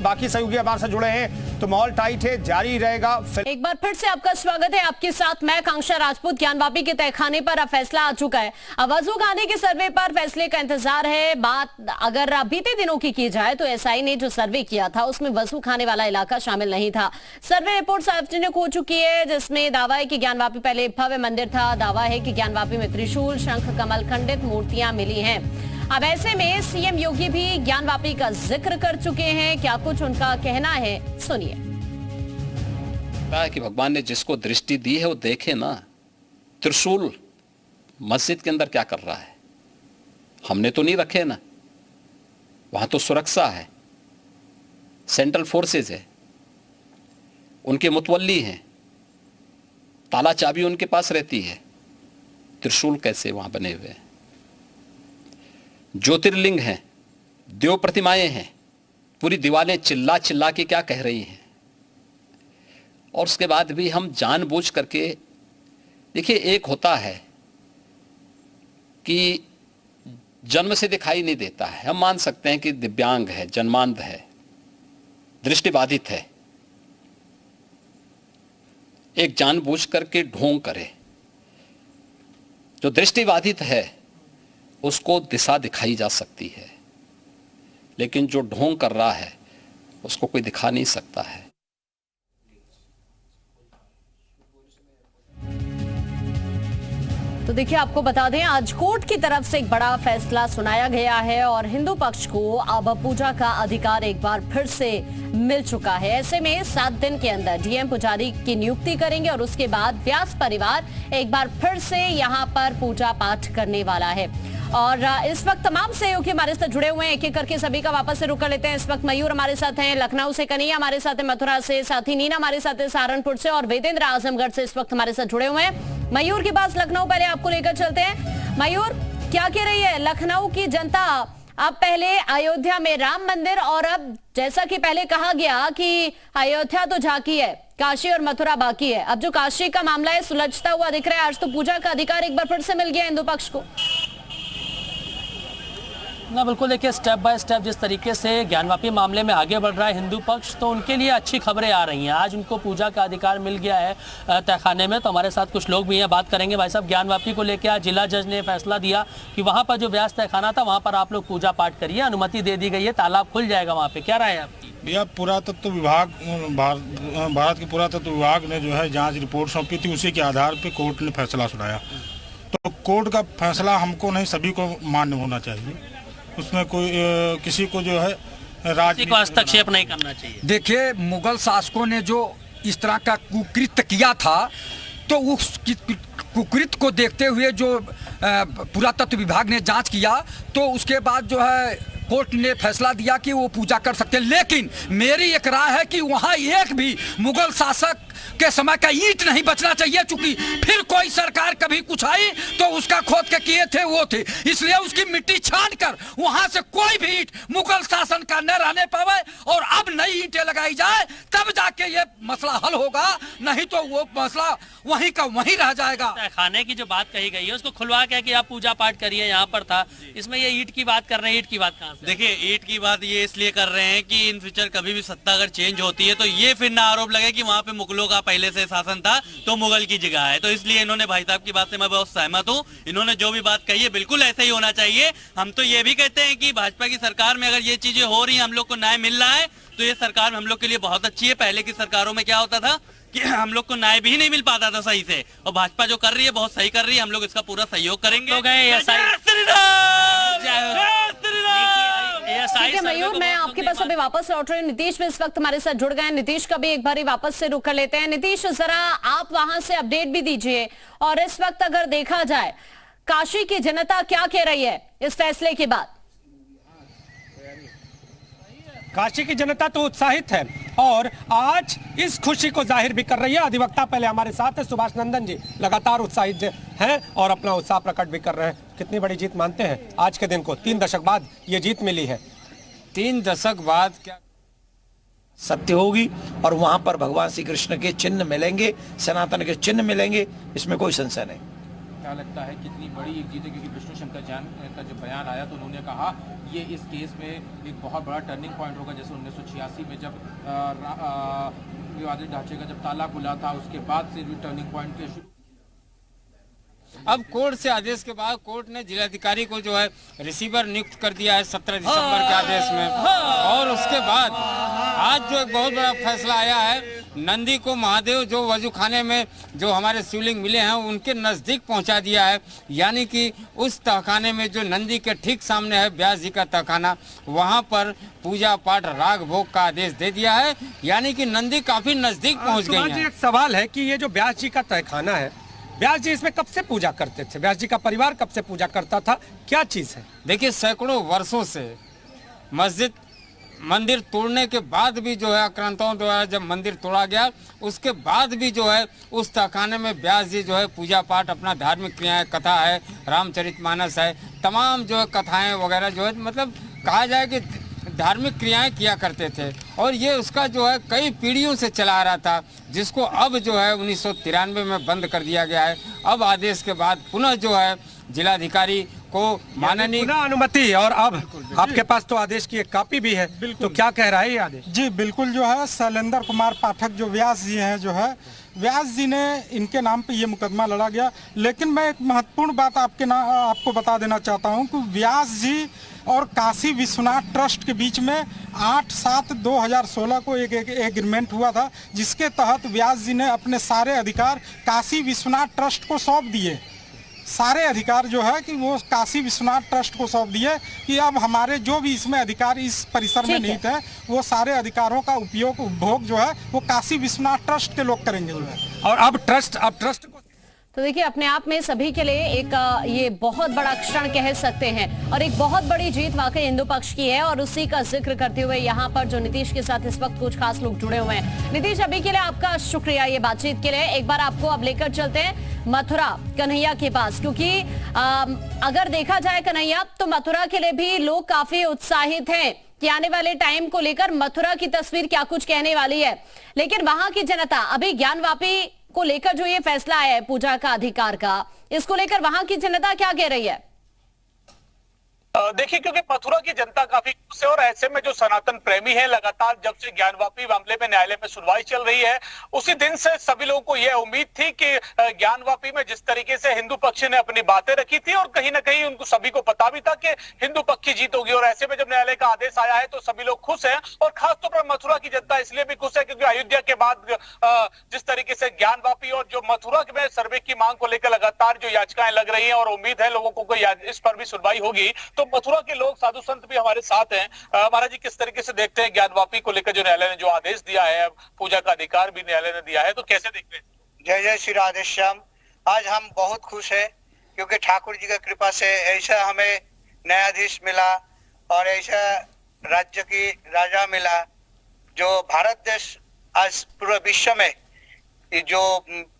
बाकी सहयोगी हमारे साथ जुड़े हैं, तो माहौल टाइट है, जारी रहेगा। एक बार फिर से आपका स्वागत है। आपके साथ मैं कांक्षा राजपूत। ज्ञानवापी के तहखाने पर अब फैसला आ चुका है। अब वजू खाने के सर्वे पर फैसले का इंतजार है। बात अगर बीते दिनों की जाए तो एसआई ने जो सर्वे किया था उसमें वजू खाने वाला इलाका शामिल नहीं था। सर्वे रिपोर्ट सार्वजनिक हो चुकी है, जिसमें दावा है कि ज्ञानवापी पहले भव्य मंदिर था। दावा है कि ज्ञानवापी में त्रिशूल, शंख, कमल खंडित मूर्तियां मिली हैं। अब ऐसे में सीएम योगी भी ज्ञानवापी का जिक्र कर चुके हैं। क्या कुछ उनका कहना है, सुनिए। कि भगवान ने जिसको दृष्टि दी है वो देखे ना। त्रिशूल मस्जिद के अंदर क्या कर रहा है? हमने तो नहीं रखे ना, वहां तो सुरक्षा है, सेंट्रल फोर्सेस है, उनके मुतवल्ली हैं, ताला चाबी उनके पास रहती है। त्रिशूल कैसे वहां बने हुए हैं? ज्योतिर्लिंग हैं, देव प्रतिमाएं हैं, पूरी दीवारें चिल्ला चिल्ला के क्या कह रही हैं। और उसके बाद भी हम जानबूझ करके, देखिए, एक होता है कि जन्म से दिखाई नहीं देता है, हम मान सकते हैं कि दिव्यांग है, जन्मांध है, दृष्टिबाधित है। एक जानबूझ करके ढोंग करे। जो दृष्टिबाधित है उसको दिशा दिखाई जा सकती है, लेकिन जो ढोंग कर रहा है उसको कोई दिखा नहीं सकता है। तो देखिए, आपको बता दें, आज कोर्ट की तरफ से एक बड़ा फैसला सुनाया गया है और हिंदू पक्ष को अब पूजा का अधिकार एक बार फिर से मिल चुका है। ऐसे में 7 दिन के अंदर डीएम पुजारी की नियुक्ति करेंगे और उसके बाद व्यास परिवार एक बार फिर से यहां पर पूजा पाठ करने वाला है। और इस वक्त तमाम सहयोगी हमारे साथ जुड़े हुए हैं, एक एक करके सभी का वापस से रुक कर लेते हैं। इस वक्त मयूर हमारे साथ हैं, लखनऊ से कन्हैया हमारे साथ है, मथुरा से, साथ ही नीना हमारे साथ है सहारनपुर से, और वेदेंद्र आजमगढ़ से इस वक्त हमारे साथ जुड़े हुए हैं। मयूर के पास लखनऊ पहले आपको लेकर चलते हैं। मयूर, क्या कह रही है लखनऊ की जनता? अब पहले अयोध्या में राम मंदिर, और अब जैसा कि पहले कहा गया कि अयोध्या तो झांकी है, काशी और मथुरा बाकी है। अब जो काशी का मामला है सुलझता हुआ दिख रहा है। आज तो पूजा का अधिकार एक बार फिर से मिल गया हिंदू पक्ष को। ना बिल्कुल, देखिए, स्टेप बाय स्टेप जिस तरीके से ज्ञानवापी मामले में आगे बढ़ रहा है हिंदू पक्ष, तो उनके लिए अच्छी खबरें आ रही हैं। आज उनको पूजा का अधिकार मिल गया है तहखाने में। तो हमारे साथ कुछ लोग भी हैं, बात करेंगे। भाई साहब, ज्ञानवापी को लेकर आज जिला जज ने फैसला दिया कि वहाँ पर जो व्यास तहखाना था वहाँ पर आप लोग पूजा पाठ करिए, अनुमति दे दी गई है, तालाब खुल जाएगा वहाँ पे। क्या राय है आपकी? भैया, पुरातत्व विभाग, भारत के पुरातत्व विभाग ने जो है जाँच रिपोर्ट सौंपी थी, उसी के आधार पर कोर्ट ने फैसला सुनाया। तो कोर्ट का फैसला हमको नहीं, सभी को मान्य होना चाहिए। उसमें कोई किसी को जो है किसी को हस्तक्षेप नहीं करना चाहिए। देखिए, मुगल शासकों ने जो इस तरह का कुकृत्य किया था, तो उस कुकृत्य को देखते हुए जो पुरातत्व विभाग ने जांच किया, तो उसके बाद जो है कोर्ट ने फैसला दिया कि वो पूजा कर सकते हैं। लेकिन मेरी एक राय है कि वहाँ एक भी मुगल शासक के समय का ईंट नहीं बचना चाहिए, चूंकि फिर कोई सरकार कभी कुछ आई तो उसका खोद के किए थे वो थे, इसलिए उसकी मिट्टी छान कर वहां से कोई भी ईंट मुगल शासन का न रहने पावे और अब नई ईंटें लगाई जाए, तब जाके ये मसला हल होगा। नहीं तो वो मसला वहीं का वहीं रह जाएगा। खाने की जो बात कही गई है उसको खुलवा के कि आप पूजा पाठ करिए, यहाँ पर था, इसमें ये ईंट की बात कर रहे हैं। ईंट की बात कहाँ से? देखिए, ईंट की बात ये इसलिए कर रहे हैं कि इन फ्यूचर कभी भी सत्ता अगर चेंज होती है तो ये फिर ना आरोप लगे कि वहाँ पे मुगलों का पहले से शासन था तो मुगल की जगह है। तो इसलिए इन्होंने, भाई साहब की बात से मैं बहुत सहमत हूँ, इन्होंने जो भी बात कही है बिल्कुल ऐसे ही होना चाहिए। हम तो ये भी कहते हैं कि भाजपा की सरकार में अगर ये चीजें हो रही हैं, हम लोग को न्याय मिल रहा है, तो ये सरकार हम लोग के लिए बहुत अच्छी है। पहले की सरकारों में क्या होता था कि हम लोग को न्याय भी नहीं मिल पाता था सही से, और भाजपा जो कर रही है बहुत सही कर रही है। हम लोग इसका पूरा सहयोग करेंगे। ठीक है मयूर, मैं आपके पास अभी वापस लौट रही हूँ। नीतीश भी इस वक्त हमारे साथ जुड़ गए हैं। नीतीश का भी एक बार वापस से रुक कर लेते हैं। नीतीश, जरा आप वहां से अपडेट भी दीजिए। और इस वक्त अगर देखा जाए, काशी की जनता क्या कह रही है इस फैसले के बाद? काशी की जनता तो उत्साहित है और आज इस खुशी को जाहिर भी कर रही है। अधिवक्ता पहले हमारे साथ है, सुभाष नंदन जी, लगातार उत्साहित हैं और अपना उत्साह प्रकट भी कर रहे हैं। कितनी बड़ी जीत मानते हैं आज के दिन को? 3 दशक बाद ये जीत मिली है। 3 दशक बाद क्या सत्य होगी और वहां पर भगवान श्री कृष्ण के चिन्ह मिलेंगे, सनातन के चिन्ह मिलेंगे, इसमें कोई संशय नहीं। क्या लगता है कितनी बड़ी एक जीत है, क्योंकि विष्णु शंकर जैन का जब बयान आया तो उन्होंने कहा ये इस केस में एक बहुत बड़ा टर्निंग पॉइंट होगा, जैसे 1986 में जब विवादित ढांचे का जब ताला खुला था उसके बाद से भी टर्निंग पॉइंट के शुरू। अब कोर्ट से आदेश के बाद कोर्ट ने जिलाधिकारी को जो है रिसीवर नियुक्त कर दिया है 17 दिसंबर के आदेश में, और उसके बाद आज जो एक बहुत बड़ा फैसला आया है, नंदी को महादेव जो वजू खाने में जो हमारे शिवलिंग मिले हैं उनके नज़दीक पहुंचा दिया है, यानी कि उस तहखाने में जो नंदी के ठीक सामने है व्यास जी का तहखाना, वहां पर पूजा पाठ राग भोग का आदेश दे दिया है, यानी कि नंदी काफी नजदीक पहुंच गई है। एक सवाल है कि ये जो व्यास जी का तहखाना है, व्यास जी इसमें कब से पूजा करते थे? व्यास जी का परिवार कब से पूजा करता था? क्या चीज है? देखिए सैकड़ों वर्षों से मंदिर तोड़ने के बाद भी जो है आक्रांताओं द्वारा जब मंदिर तोड़ा गया उसके बाद भी जो है उस तहखाने में व्यास जी जो है पूजा पाठ अपना धार्मिक क्रियाएं, कथा है, रामचरितमानस है, तमाम जो है कथाएं वगैरह जो है मतलब कहा जाए कि धार्मिक क्रियाएं किया करते थे, और ये उसका जो है कई पीढ़ियों से चला आ रहा था, जिसको अब जो है 1993 में बंद कर दिया गया है। अब आदेश के बाद पुनः जो है जिलाधिकारी को माननीय अनुमति, और अब आपके पास तो आदेश की एक कॉपी भी है, तो क्या कह रहा है ये आदेश? जी बिल्कुल, जो है शैलेंद्र कुमार पाठक जो व्यास जी हैं, जो है व्यास जी ने इनके नाम पे ये मुकदमा लड़ा गया। लेकिन मैं एक महत्वपूर्ण बात आपको बता देना चाहता हूँ कि व्यास जी और काशी विश्वनाथ ट्रस्ट के बीच में 8/7/2016 को एक एग्रीमेंट हुआ था, जिसके तहत व्यास जी ने अपने सारे अधिकार काशी विश्वनाथ ट्रस्ट को सौंप दिए। सारे अधिकार जो है कि वो काशी विश्वनाथ ट्रस्ट को सौंप दिए कि अब हमारे जो भी इसमें अधिकार इस परिसर में निहित है वो सारे अधिकारों का उपभोग जो है वो काशी विश्वनाथ ट्रस्ट के लोग करेंगे जो है। और अब ट्रस्ट को तो देखिए अपने आप में सभी के लिए एक ये बहुत बड़ा क्षण कह सकते हैं और एक बहुत बड़ी जीत वाकई हिंदू पक्ष की है। और उसी का जिक्र करते हुए यहाँ पर जो नीतीश के साथ इस वक्त कुछ खास लोग जुड़े हुए हैं। नीतीश, अभी के लिए आपका शुक्रिया ये बातचीत के लिए। एक बार आपको अब लेकर चलते हैं मथुरा कन्हैया के पास, क्योंकि अगर देखा जाए कन्हैया तो मथुरा के लिए भी लोग काफी उत्साहित हैं कि आने वाले टाइम को लेकर मथुरा की तस्वीर क्या कुछ कहने वाली है। लेकिन वहां की जनता अभी ज्ञानवापी को लेकर जो ये फैसला आया है पूजा का अधिकार का, इसको लेकर वहां की जनता क्या कह रही है? देखिए, क्योंकि मथुरा की जनता काफी खुश है और ऐसे में जो सनातन प्रेमी है, लगातार जब से ज्ञानवापी मामले में न्यायालय में सुनवाई चल रही है उसी दिन से सभी लोगों को यह उम्मीद थी कि ज्ञानवापी में जिस तरीके से हिंदू पक्ष ने अपनी बातें रखी थी और कहीं ना कहीं उनको सभी को पता भी था कि हिंदू पक्ष की जीत होगी, और ऐसे में जब न्यायालय का आदेश आया है तो सभी लोग खुश हैं। और खासतौर पर मथुरा की जनता इसलिए भी खुश है क्योंकि अयोध्या के बाद जिस तरीके से ज्ञानवापी और जो मथुरा में सर्वे की मांग को लेकर लगातार जो याचिकाएं लग रही है और उम्मीद है लोगों को इस पर भी सुनवाई होगी, तो मथुरा के लोग साधु संत भी हमारे साथ हैं। महाराज जी, किस तरीके से देखते हैं ज्ञानवापी को लेकर जो न्यायालय ने जो आदेश दिया है, पूजा का अधिकार भी न्यायालय ने दिया है, तो कैसे देखते हैं? जय जय श्री राधेश्याम। आज हम बहुत खुश है क्योंकि ठाकुर जी की कृपा से ऐसा हमें न्यायाधीश मिला और ऐसा राज्य की राजा मिला जो भारत देश आज पूरे विश्व में जो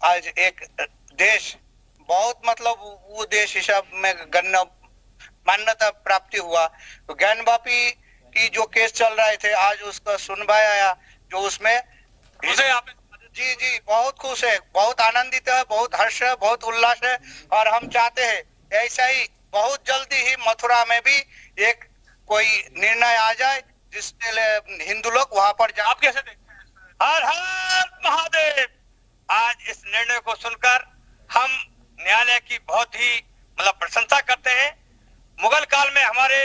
आज एक देश बहुत मतलब वो देश हिसाब में गणना मान्यता प्राप्ति हुआ। तो ज्ञानवापी की जो केस चल रहे थे आज उसका सुनवाई आया, जो उसमें जी जी बहुत खुश है, बहुत आनंदित है, बहुत हर्ष है, बहुत उल्लास है। और हम चाहते हैं ऐसा ही बहुत जल्दी ही मथुरा में भी एक कोई निर्णय आ जाए जिससे हिंदू लोग वहां पर आप कैसे देखते हैं? हर हर महादेव। आज इस निर्णय को सुनकर हम न्यायालय की बहुत ही मतलब प्रशंसा करते हैं। मुगल काल में हमारे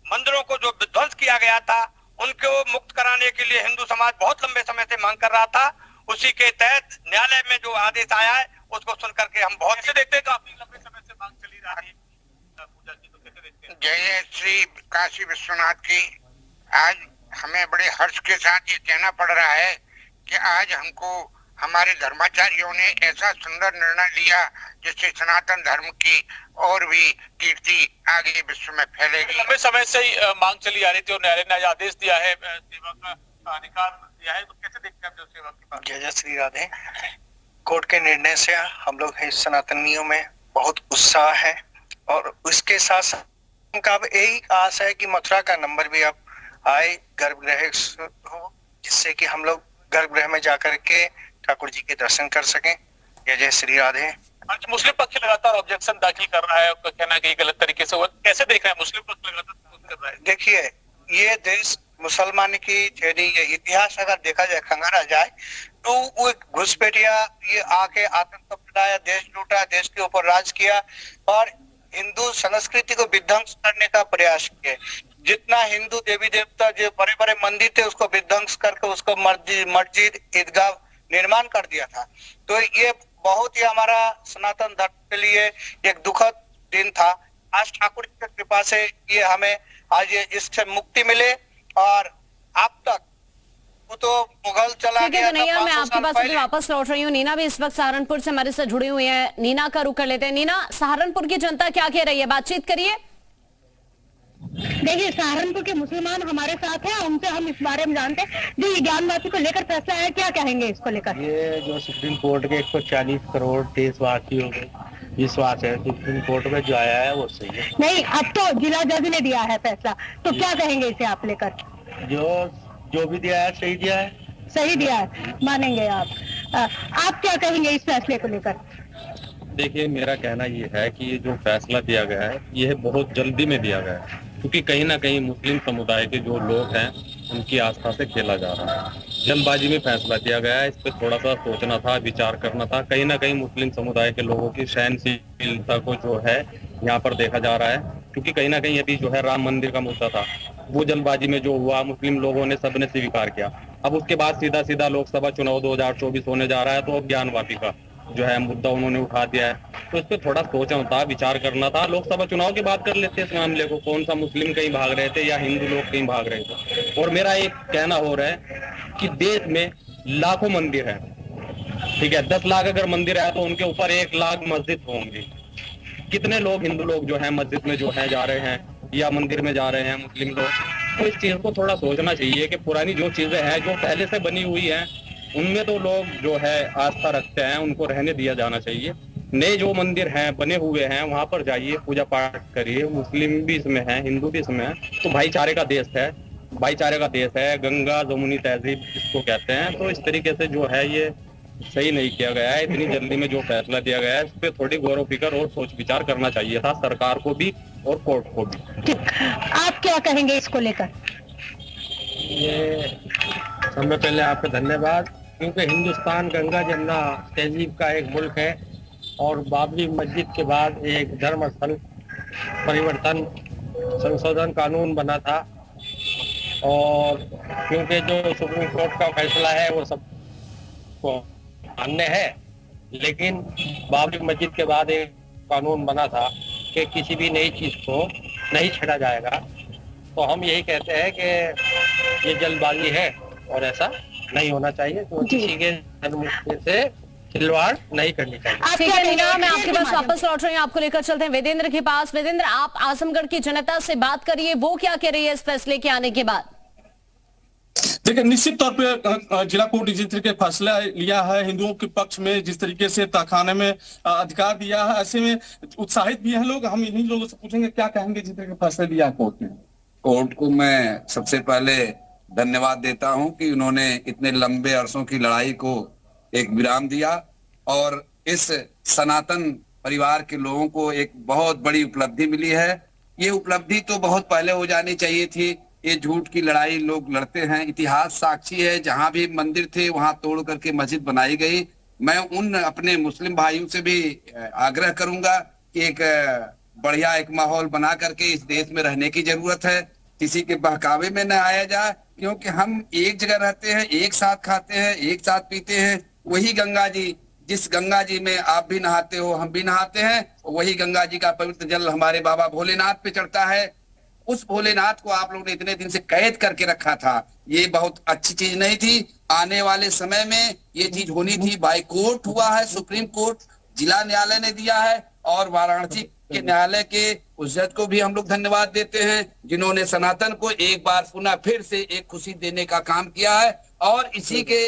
मंदिरों को जो विध्वंस किया गया था उनको मुक्त कराने के लिए हिंदू समाज बहुत लंबे समय से मांग कर रहा था। उसी के तहत न्यायालय में जो आदेश आया है उसको सुनकर के हम बहुत कैसे देखते हैं? काफी लंबे समय से मांग चली रही है पूजा की, तो कैसे देखते हैं? जय श्री काशी विश्वनाथ की। आज हमें बड़े हर्ष के साथ ये कहना पड़ रहा है कि आज हमको हमारे धर्माचार्यों ने ऐसा सुंदर निर्णय लिया जिससे सनातन धर्म की और भी कीर्ति आगे विश्व में फैलेगी। लंबे समय से ही मांग चली आ रही थी और न्यायालय ने आज आदेश दिया है, सेवा का अधिकार दिया है, तो कैसे देखते हैं जो सेवा की बात? जय जय श्री राधे। कोर्ट के निर्णय से हम लोग सनातनियों में बहुत उत्साह है और उसके साथ उनका अब यही आस है कि मथुरा का नंबर भी अब आए, गर्भगृह हो, जिससे कि हम लोग गर्भगृह में जाकर के ठाकुर जी के दर्शन कर सकें। जय जय श्री राधे। आज मुस्लिम पक्ष लगातार ऑब्जेक्शन दाखिल कर रहा है, कहना कि गलत तरीके से हुआ, कैसे देख रहे हैं मुस्लिम पक्ष लगातार कर रहा है? देखिए, ये देश मुसलमान की नहीं, ये इतिहास अगर देखा जाए, खंगाला जाए, तो वो घुसपैठिया ये आके आतंक फैलाया, देश लूटा, देश के ऊपर राज किया और हिंदू संस्कृति को विध्वंस करने का प्रयास किया। जितना हिंदू देवी देवता जो बड़े बड़े मंदिर थे उसको विध्वंस करके उसको मस्जिद ईदगाह निर्माण कर दिया था। तो ये बहुत ही हमारा सनातन धर्म के लिए एक दुखद दिन था। आज ठाकुर जी की कृपा से ये हमें आज ये इससे मुक्ति मिले और अब तक वो तो मुगल चला गया। कन्हैया, मैं आपके पास अभी वापस लौट रही हूँ। नीना भी इस वक्त सहारनपुर से हमारे साथ जुड़ी हुई है। नीना का रुख कर लेते हैं। नीना, सहारनपुर की जनता क्या कह रही है, बातचीत करिए। देखिए, सहारनपुर के मुसलमान हमारे साथ हैं, उनसे हम इस बारे में जानते हैं जो ये ज्ञानवापी को लेकर फैसला है, क्या कहेंगे इसको लेकर? ये जो सुप्रीम कोर्ट के 140 करोड़ देशवासियों को विश्वास है, सुप्रीम कोर्ट में जो आया है वो सही है। नहीं, अब तो जिला जज ने दिया है फैसला, तो क्या कहेंगे इसे आप लेकर? जो भी दिया है सही दिया है। सही दिया है, मानेंगे आप? आप क्या कहेंगे इस फैसले को लेकर? देखिए, मेरा कहना ये है कि ये जो फैसला दिया गया है ये बहुत जल्दी में दिया गया है, क्योंकि कहीं ना कहीं मुस्लिम समुदाय के जो लोग हैं उनकी आस्था से खेला जा रहा है। जल्दबाजी में फैसला दिया गया है, इस पर थोड़ा सा सोचना था, विचार करना था। कहीं ना कहीं मुस्लिम समुदाय के लोगों की सहनशीलता को जो है यहाँ पर देखा जा रहा है, क्योंकि कहीं ना कहीं अभी जो है राम मंदिर का मुद्दा था, वो जल्दबाजी में जो हुआ मुस्लिम लोगों ने सबने स्वीकार किया। अब उसके बाद सीधा सीधा लोकसभा चुनाव 2024 होने जा रहा है, तो अब ज्ञानवापी का जो है मुद्दा उन्होंने उठा दिया है, तो इस पर थोड़ा सोचना था, विचार करना था। लोकसभा चुनाव की बात कर लेते हैं इस मामले को, कौन सा मुस्लिम कहीं भाग रहे थे या हिंदू लोग कहीं भाग रहे थे। और मेरा एक कहना हो रहा है कि देश में लाखों मंदिर है, ठीक है, 10 लाख अगर मंदिर है तो उनके ऊपर 1 लाख मस्जिद होंगी। कितने लोग हिंदू लोग जो है मस्जिद में जो है जा रहे हैं या मंदिर में जा रहे हैं मुस्लिम लोग? तो इस चीज को थोड़ा सोचना चाहिए कि पुरानी जो चीजें हैं जो पहले से बनी हुई हैं उनमें तो लोग जो है आस्था रखते हैं, उनको रहने दिया जाना चाहिए। नए जो मंदिर हैं बने हुए हैं वहां पर जाइए, पूजा पाठ करिए। मुस्लिम भी इसमें है, हिंदू भी इसमें है, तो भाईचारे का देश है, भाईचारे का देश है, गंगा जमुनी तहजीब इसको कहते हैं। तो इस तरीके से जो है ये सही नहीं किया गया है। इतनी जल्दी में जो फैसला दिया गया है इस पर थोड़ी गौर फिक्र और सोच विचार करना चाहिए था सरकार को भी और कोर्ट को भी। आप क्या कहेंगे इसको लेकर? ये सबसे पहले आपका धन्यवाद, क्योंकि हिंदुस्तान गंगा जमुना तहजीब का एक मुल्क है और बाबरी मस्जिद के बाद एक धर्म स्थल परिवर्तन संशोधन कानून बना था, और क्योंकि जो सुप्रीम कोर्ट का फैसला है वो सबको मान्य है, लेकिन बाबरी मस्जिद के बाद एक कानून बना था कि किसी भी नई चीज को नहीं छेड़ा जाएगा। तो हम यही कहते हैं कि ये जल्दबाजी है और ऐसा नहीं होना चाहिए, तो किसी के धर्म से खिलवाड़ नहीं करनी चाहिए। ठीक है नीना, मैं आपके पास वापस लौट रही हूँ, आपको लेकर चलते हैं वेदेंद्र के पास। वेदेंद्र, आप आजमगढ़ की जनता से बात करिए, वो क्या कह रही है इस फैसले के आने के बाद? देखिए, निश्चित तौर पे जिला कोर्ट जिस तरीके फैसला लिया है हिंदुओं के पक्ष में, जिस तरीके से तहखाने में अधिकार दिया है, ऐसे में उत्साहित भी हैं लोग। हम इन्हीं लोगों से पूछेंगे क्या कहेंगे जिस तरीके फैसला लिया कोर्ट ने। कोर्ट को मैं सबसे पहले धन्यवाद देता हूं कि उन्होंने इतने लंबे अरसों की लड़ाई को एक विराम दिया और इस सनातन परिवार के लोगों को एक बहुत बड़ी उपलब्धि मिली है। ये उपलब्धि तो बहुत पहले हो जानी चाहिए थी। ये झूठ की लड़ाई लोग लड़ते हैं, इतिहास साक्षी है, जहां भी मंदिर थे वहां तोड़ करके मस्जिद बनाई गई। मैं उन अपने मुस्लिम भाइयों से भी आग्रह करूंगा कि एक बढ़िया एक माहौल बना करके इस देश में रहने की जरूरत है, किसी के बहकावे में न आया जाए, क्योंकि हम एक जगह रहते हैं, एक साथ खाते हैं, एक साथ पीते हैं। वही गंगा जी, जिस गंगा जी में आप भी नहाते हो हम भी नहाते हैं, वही गंगा जी का पवित्र जल हमारे बाबा भोलेनाथ पे चढ़ता है। उस भोलेनाथ को आप लोग ने इतने दिन से कैद करके रखा था, ये बहुत अच्छी चीज नहीं थी। आने वाले समय में ये चीज होनी थी। बाय कोर्ट हुआ है, सुप्रीम कोर्ट जिला न्यायालय ने दिया है, और वाराणसी के न्यायालय के उस जज को भी हम लोग धन्यवाद देते हैं जिन्होंने सनातन को एक बार पुनः फिर से एक खुशी देने का काम किया है। और इसी के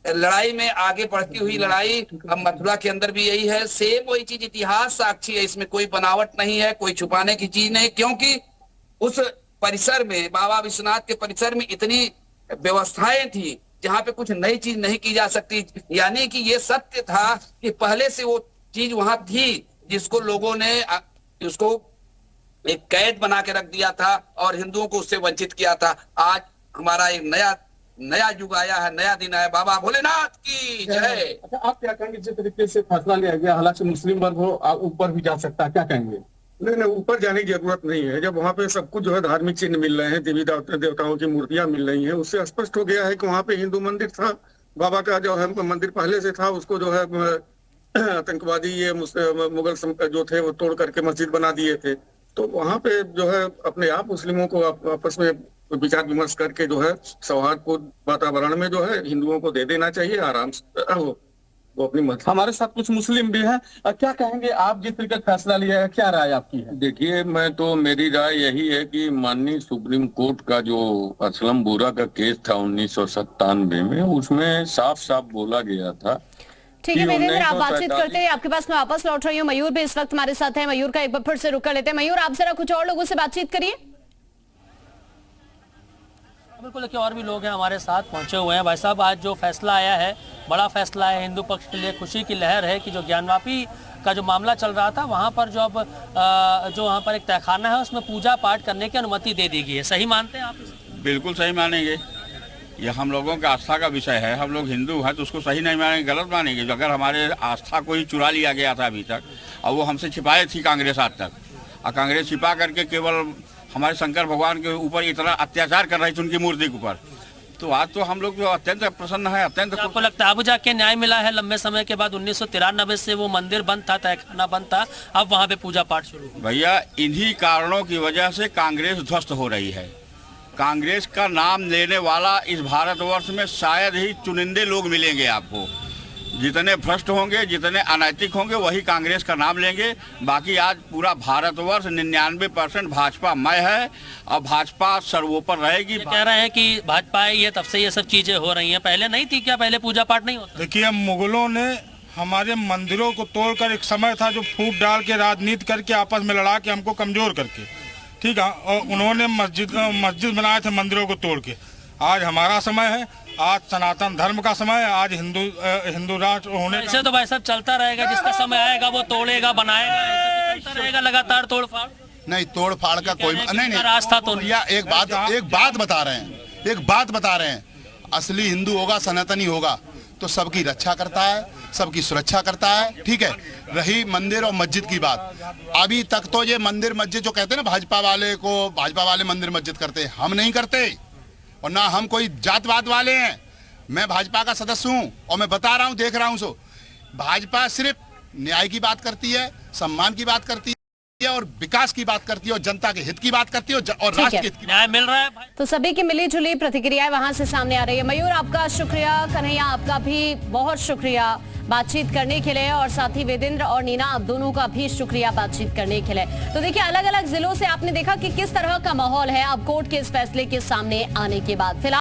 लड़ाई में आगे बढ़ती हुई लड़ाई अब मथुरा के अंदर भी यही है, सेम वही चीज, इतिहास साक्षी है, इसमें कोई बनावट नहीं है, कोई छुपाने की चीज नहीं, क्योंकि उस परिसर में, बाबा विश्वनाथ के परिसर में इतनी व्यवस्थाएं थी जहां पे कुछ नई चीज नहीं की जा सकती। यानी कि ये सत्य था कि पहले से वो चीज वहां थी जिसको लोगों ने उसको एक कैद बना के रख दिया था और हिंदुओं को उससे वंचित किया था। आज हमारा एक नया युग आया है, नया दिन आया। बाबा भोलेनाथ की जय। अच्छा, आप क्या कहेंगे जिस तरीके से फैसला लिया गया, हालांकि मुस्लिम वर्ग हो ऊपर भी जा सकता है, क्या कहेंगे? नहीं, ऊपर जाने की जरूरत नहीं है। जब वहाँ पे सब कुछ जो है धार्मिक चिन्ह मिल रहे हैं, देवी देवताओं की मूर्तियां मिल रही हैं, उससे स्पष्ट हो गया है कि वहाँ पे हिंदू मंदिर था। बाबा का जो है मंदिर पहले से था, उसको जो है आतंकवादी ये मुगल जो थे वो तोड़ करके मस्जिद बना दिए थे। तो वहाँ पे जो है अपने आप मुस्लिमों को आपस में विचार विमर्श करके जो है सौहार्दपूर्ण वातावरण में जो है हिंदुओं को दे देना चाहिए आराम से। वो अपनी मत। हमारे साथ कुछ मुस्लिम भी हैं, क्या कहेंगे आप जिस तरीके का फैसला लिया है, क्या राय आपकी है? देखिए, मेरी राय यही है कि माननीय सुप्रीम कोर्ट का जो असलम बोरा का केस था 1997 में, उसमें साफ साफ बोला गया था। ठीक है वीरेंद्र, आप बातचीत करते हैं, आपके पास मैं वापस लौट रही हूँ। मयूर भी इस वक्त हमारे साथ है। मयूर का एक बार फिर से रुक कर लेते हैं। मयूर, आप जरा कुछ और लोगों से बातचीत करिए। बिल्कुल, देखिए और भी लोग हैं हमारे साथ पहुंचे हुए हैं। भाई साहब, आज जो फैसला आया है, बड़ा फैसला है, हिंदू पक्ष के लिए खुशी की लहर है कि जो ज्ञानवापी का जो मामला चल रहा था वहां पर जो अब जो वहां पर एक तहखाना है उसमें पूजा पाठ करने की अनुमति दे दी गई है। सही मानते हैं आप? बिल्कुल सही मानेंगे। यह हम लोगों का आस्था का विषय है। हम लोग हिंदू हैं तो उसको सही नहीं मानेंगे, गलत मानेंगे। जो अगर हमारे आस्था को ही चुरा लिया गया था अभी तक, और वो हमसे छिपाए थी कांग्रेस आज तक, और कांग्रेस छिपा करके केवल हमारे शंकर भगवान के ऊपर इतना अत्याचार कर रही थी उनकी मूर्ति के ऊपर, तो आज तो हम लोग जो अत्यंत प्रसन्न है, अत्यंत। आपको लगता है अब जाके न्याय मिला है लंबे समय के बाद? 1993 से वो मंदिर बंद था, तहखाना बंद था, अब वहाँ पे पूजा पाठ शुरू। भैया, इन्हीं कारणों की वजह से कांग्रेस ध्वस्त हो रही है। कांग्रेस का नाम लेने वाला इस भारतवर्ष में शायद ही चुनिंदे लोग मिलेंगे आपको। जितने भ्रष्ट होंगे, जितने अनैतिक होंगे, वही कांग्रेस का नाम लेंगे। बाकी आज पूरा भारतवर्ष 99% भाजपा मय है और भाजपा सर्वोपर रहेगी। कह रहे हैं कि भाजपा ये तब से ये सब चीजें हो रही हैं, पहले नहीं थी क्या? पहले पूजा पाठ नहीं होता? देखिए, मुगलों ने हमारे मंदिरों को तोड़कर, एक समय था जो फूट डाल के राजनीति करके आपस में लड़ा के हमको कमजोर करके, ठीक है, और उन्होंने मस्जिद बनाए थे मंदिरों को तोड़ के। आज हमारा समय है, आज सनातन धर्म का समय है, आज हिंदू राष्ट्र होने का। ऐसे तो भाई साहब चलता रहेगा, जिसका समय आएगा वो तोड़ेगा, बनाएगा, ऐसे तो चलता रहेगा लगातार तोड़ फाड़। नहीं, तोड़ फाड़ का कोई नहीं। रास्ता तो या एक बात बता रहे हैं, असली हिंदू होगा, सनातनी होगा तो सबकी रक्षा करता है, सबकी सुरक्षा करता है, ठीक है। रही मंदिर और मस्जिद की बात, अभी तक तो ये मंदिर मस्जिद जो कहते हैं ना, भाजपा वाले मंदिर मस्जिद करते, हम नहीं करते, और ना हम कोई जातवाद वाले हैं। मैं भाजपा का सदस्य हूँ और मैं बता रहा हूँ, देख रहा हूँ। सो भाजपा सिर्फ न्याय की बात करती है, सम्मान की बात करती है और विकास की बात करती है और जनता के हित की बात करती है और राष्ट्र के हित की। न्याय मिल रहा है भाई। तो सभी की मिली जुली प्रतिक्रियाएं वहां से सामने आ रही है। मयूर, आपका शुक्रिया। कन्हैया, आपका भी बहुत शुक्रिया बातचीत करने के लिए, और साथ ही वेदेंद्र और नीना, आप दोनों का भी शुक्रिया बातचीत करने के लिए। तो देखिए, अलग अलग जिलों से आपने देखा कि किस तरह का माहौल है अब कोर्ट के इस फैसले के सामने आने के बाद। फिलहाल